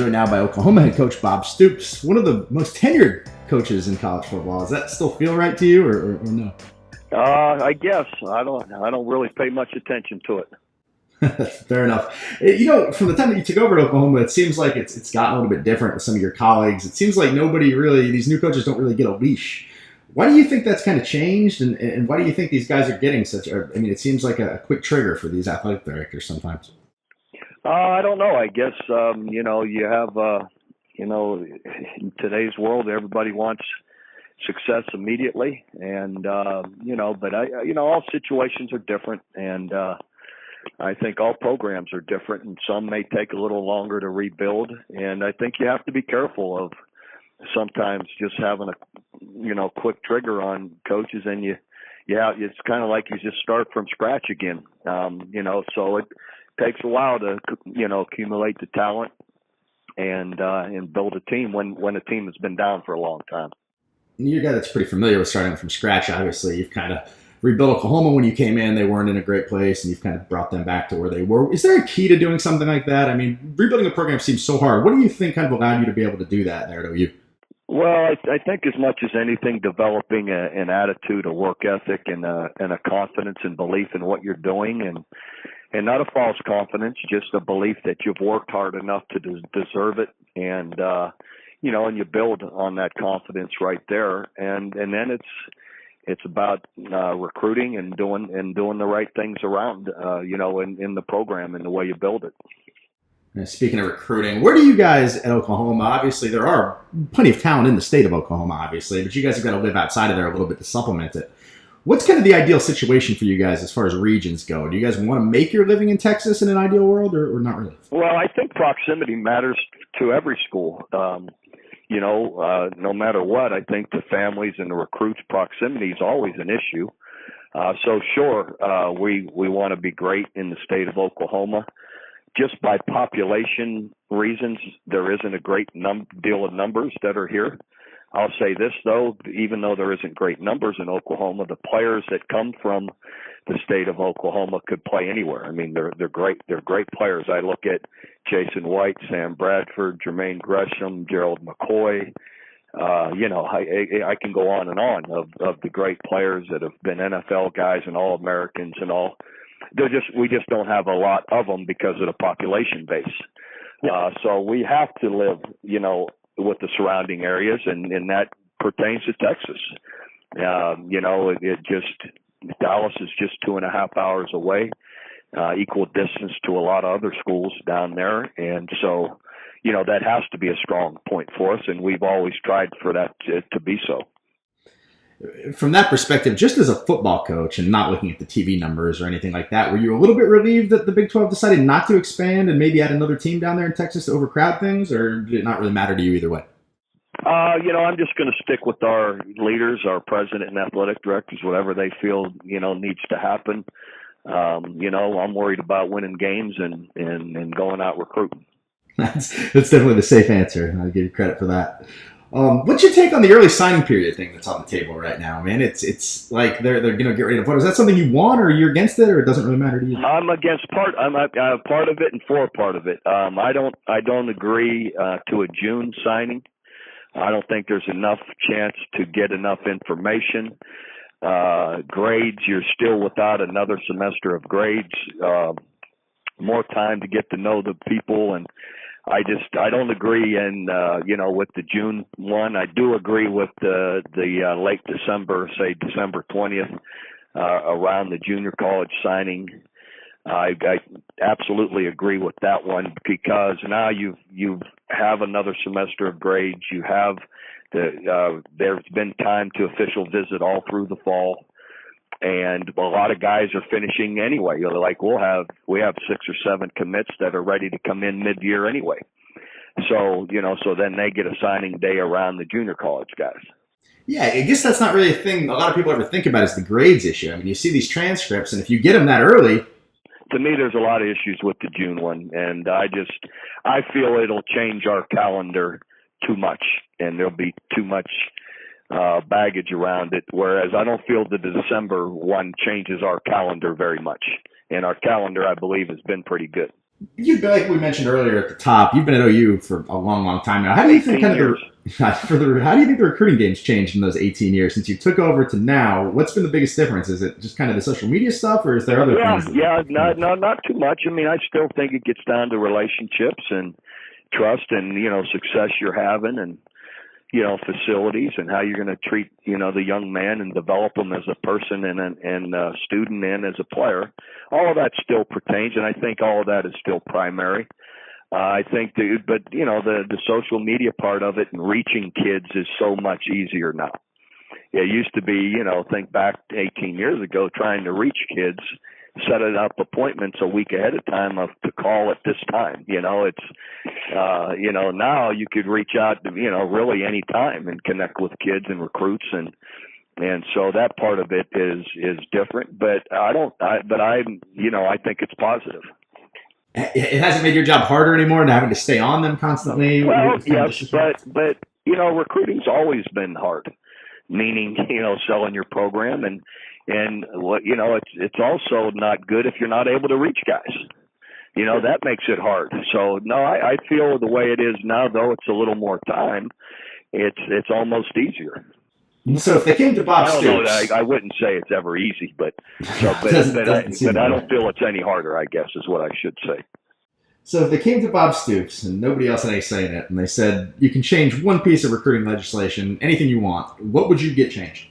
joined now by Oklahoma head coach Bob Stoops, one of the most tenured coaches in college football. Does that still feel right to you, or no? I guess I don't really pay much attention to it. Fair enough. From the time that you took over at Oklahoma, it seems like it's gotten a little bit different with some of your colleagues. It seems like these new coaches don't really get a leash. Why do you think that's kind of changed, and why do you think these guys are getting it seems like a quick trigger for these athletic directors sometimes. I don't know. I guess, you have, in today's world, everybody wants success immediately. And, all situations are different. And I think all programs are different, and some may take a little longer to rebuild. And I think you have to be careful of sometimes just having a, quick trigger on coaches, and it's kind of like you just start from scratch again. So it takes a while to, accumulate the talent and build a team when a team has been down for a long time. You're a guy that's pretty familiar with starting from scratch. Obviously, you've kind of rebuilt Oklahoma when you came in. They weren't in a great place, and you've kind of brought them back to where they were. Is there a key to doing something like that? I mean, rebuilding a program seems so hard. What do you think kind of allowed you to be able to do that there at OU? Well, I think as much as anything, developing an attitude, a work ethic, and a confidence and belief in what you're doing, and not a false confidence, just a belief that you've worked hard enough to deserve it, and and you build on that confidence right there, and then it's about recruiting and doing the right things around in the program and the way you build it. Speaking of recruiting, where do you guys at Oklahoma? Obviously, there are plenty of talent in the state of Oklahoma, obviously, but you guys have got to live outside of there a little bit to supplement it. What's kind of the ideal situation for you guys as far as regions go? Do you guys want to make your living in Texas in an ideal world, or not really? Well, I think proximity matters to every school. No matter what, I think the families and the recruits' proximity is always an issue. We want to be great in the state of Oklahoma. Just by population reasons, there isn't a great deal of numbers that are here. I'll say this, though, even though there isn't great numbers in Oklahoma, the players that come from the state of Oklahoma could play anywhere. I mean, they're great. They're great players. I look at Jason White, Sam Bradford, Jermaine Gresham, Gerald McCoy. I can go on and on of the great players that have been NFL guys and All-Americans and all. We just don't have a lot of them because of the population base. So we have to live, with the surrounding areas, and that pertains to Texas. Dallas is just 2.5 hours away, equal distance to a lot of other schools down there. And so, that has to be a strong point for us, and we've always tried for that to be so. From that perspective, just as a football coach and not looking at the TV numbers or anything like that, were you a little bit relieved that the Big 12 decided not to expand and maybe add another team down there in Texas to overcrowd things, or did it not really matter to you either way? I'm just going to stick with our leaders, our president and athletic directors, whatever they feel, needs to happen. I'm worried about winning games and going out recruiting. That's definitely the safe answer. I'll give you credit for that. What's your take on the early signing period thing that's on the table right now, man? It's like they're going to get ready to vote. Is that something you want, or you're against it, or it doesn't really matter to you? I'm against part. I'm part of it and for part of it. I don't agree to a June signing. I don't think there's enough chance to get enough information. Grades, you're still without another semester of grades. More time to get to know the people, and I don't agree with the June one. I do agree with the late December, say December 20th, around the junior college signing. I absolutely agree with that one, because now you have another semester of grades. You have there's been time to official visit all through the fall. And a lot of guys are finishing anyway. We have 6 or 7 commits that are ready to come in mid-year anyway. So then they get a signing day around the junior college guys. Yeah, I guess that's not really a thing a lot of people ever think about, is the grades issue. I mean, you see these transcripts, and if you get them that early. To me, there's a lot of issues with the June one, and I feel it'll change our calendar too much, and there'll be too much baggage around it, whereas I don't feel that the December one changes our calendar very much. And our calendar, I believe, has been pretty good. Like we mentioned earlier at the top, you've been at OU for a long, long time now. How do you think 18 years. how do you think the recruiting game's changed in those 18 years since you took over to now? What's been the biggest difference? Is it just kind of the social media stuff, or is there other Yeah, things? yeah, no, not too much. I mean, I still think it gets down to relationships and trust and, success you're having and, facilities and how you're going to treat, the young man and develop them as a person and a student and as a player. All of that still pertains, and I think all of that is still primary. I think, the social media part of it and reaching kids is so much easier now. It used to be, think back 18 years ago, trying to reach kids, setting up appointments a week ahead of time to call at this time. Now you could reach out to, really any time and connect with kids and recruits and so that part of it is different, but I think it's positive. It hasn't made your job harder anymore, to having to stay on them constantly. Well, yes, but recruiting's always been hard. Meaning, selling your program and what it's also not good if you're not able to reach guys. That makes it hard. So no, I feel the way it is now, though it's a little more time. It's almost easier. So if they came to Bob Stoops, I wouldn't say it's ever easy, but I don't feel it's any harder, I guess, is what I should say. So if they came to Bob Stoops and nobody else had any say in it, and they said you can change one piece of recruiting legislation, anything you want, what would you get changed?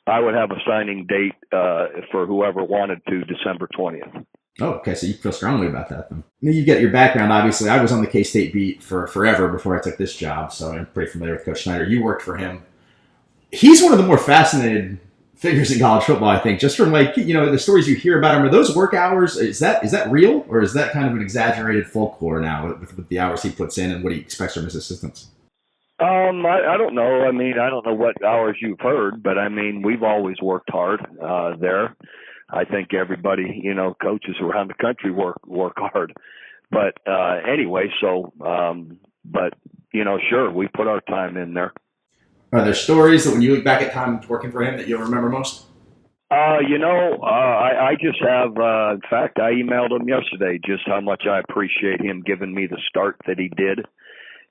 I would have a signing date for whoever wanted to, December 20th. Oh, okay. So you feel strongly about that then. You get your background, obviously. I was on the K-State beat for forever before I took this job, so I'm pretty familiar with Coach Snyder. You worked for him. He's one of the more fascinated figures in college football, I think, just from the stories you hear about him. Are those work hours? Is that real, or is that kind of an exaggerated folklore now with the hours he puts in and what he expects from his assistants? I don't know. I mean, I don't know what hours you've heard, but I mean, we've always worked hard there. I think everybody, coaches around the country work hard. But anyway, but sure, we put our time in there. Are there stories that when you look back at time working for him that you'll remember most? I just have, in fact, I emailed him yesterday just how much I appreciate him giving me the start that he did.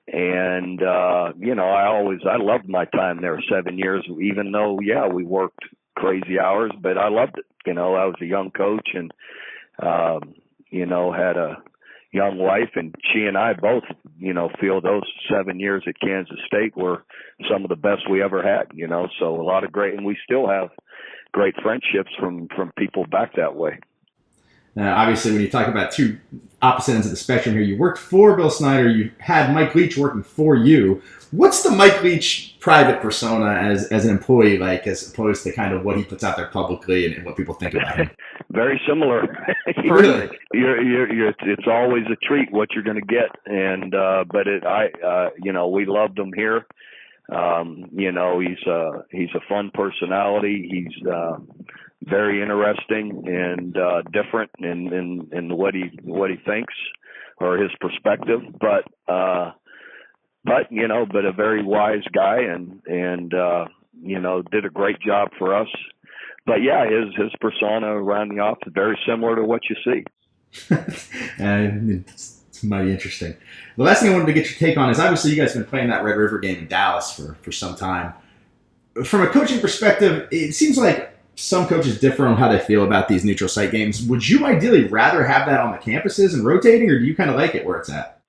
And, I loved my time there 7 years, even though, we worked crazy hours, but I loved it. I was a young coach and, had a young wife, and she and I both, feel those 7 years at Kansas State were some of the best we ever had, so a lot of great, and we still have great friendships from people back that way. Now, obviously, when you talk about two opposite ends of the spectrum here, you worked for Bill Snyder, you had Mike Leach working for you. What's the Mike Leach private persona as an employee like, as opposed to kind of what he puts out there publicly and what people think about him? Very similar. Really? It's always a treat what you're going to get, and we loved him here. He's a fun personality. He's very interesting and different in what he thinks or his perspective, but a very wise guy and did a great job for us. But yeah, his persona around the office is very similar to what you see. And it's mighty interesting. The last thing I wanted to get your take on is, obviously you guys have been playing that Red River game in Dallas for some time. From a coaching perspective, it seems like some coaches differ on how they feel about these neutral site games. Would you ideally rather have that on the campuses and rotating, or do you kind of like it where it's at?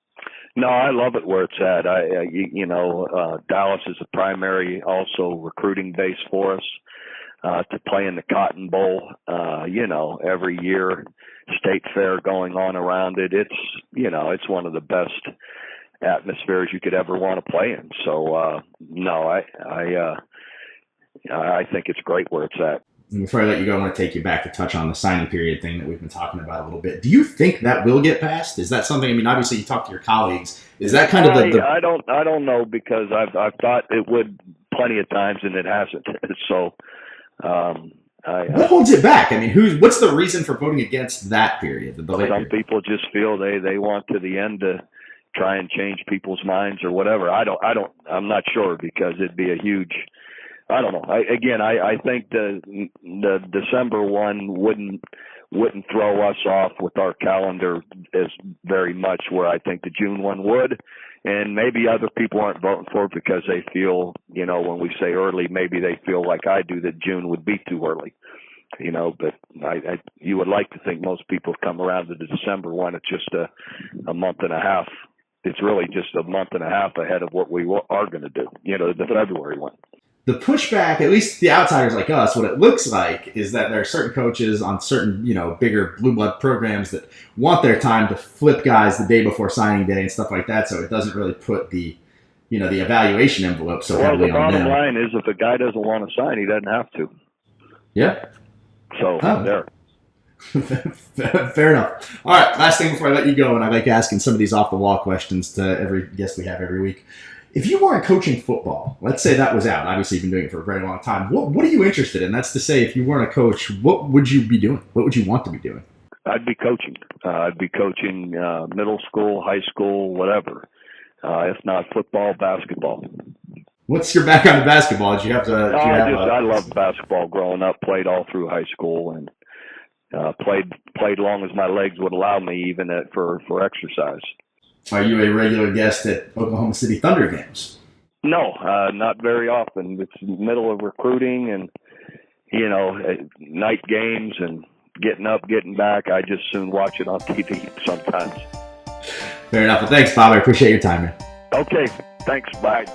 No, I love it where it's at. Dallas is a primary also recruiting base for us to play in the Cotton Bowl. Every year, state fair going on around it. It's one of the best atmospheres you could ever want to play in. So I think it's great where it's at. And before I let you go, I want to take you back to touch on the signing period thing that we've been talking about a little bit. Do you think that will get passed? Is that something? I mean, obviously you talk to your colleagues. Is that kind of the? I don't know, because I've thought it would plenty of times and it hasn't. So, what holds it back? I mean, what's the reason for voting against that period? Some people just feel they want to the end to try and change people's minds or whatever. I'm not sure, because it'd be a huge. I don't know. I think the December one wouldn't throw us off with our calendar as very much where I think the June one would. And maybe other people aren't voting for it because they feel, when we say early, maybe they feel like I do that June would be too early. But you would like to think most people come around to the December one. It's just a month and a half. It's really just a month and a half ahead of what we are going to do, the February one. The pushback, at least the outsiders like us, what it looks like is that there are certain coaches on certain, bigger blue blood programs that want their time to flip guys the day before signing day and stuff like that. So it doesn't really put the evaluation envelope so heavily on them. The bottom line is if a guy doesn't want to sign, he doesn't have to. Yeah. So there. Fair enough. All right, last thing before I let you go, and I like asking some of these off-the-wall questions to every guest we have every week. If you weren't coaching football, let's say that was out. Obviously, you've been doing it for a very long time. What are you interested in? That's to say, if you weren't a coach, what would you be doing? What would you want to be doing? I'd be coaching. I'd be coaching middle school, high school, whatever. If not football, basketball. What's your background in basketball? Did you have to? I loved basketball growing up. Played all through high school and played long as my legs would allow me, even for exercise. Are you a regular guest at Oklahoma City Thunder games? No, not very often. It's the middle of recruiting and, night games and getting up, getting back. I just soon watch it on TV sometimes. Fair enough. Well, thanks, Bob. I appreciate your time, man. Okay. Thanks. Bye.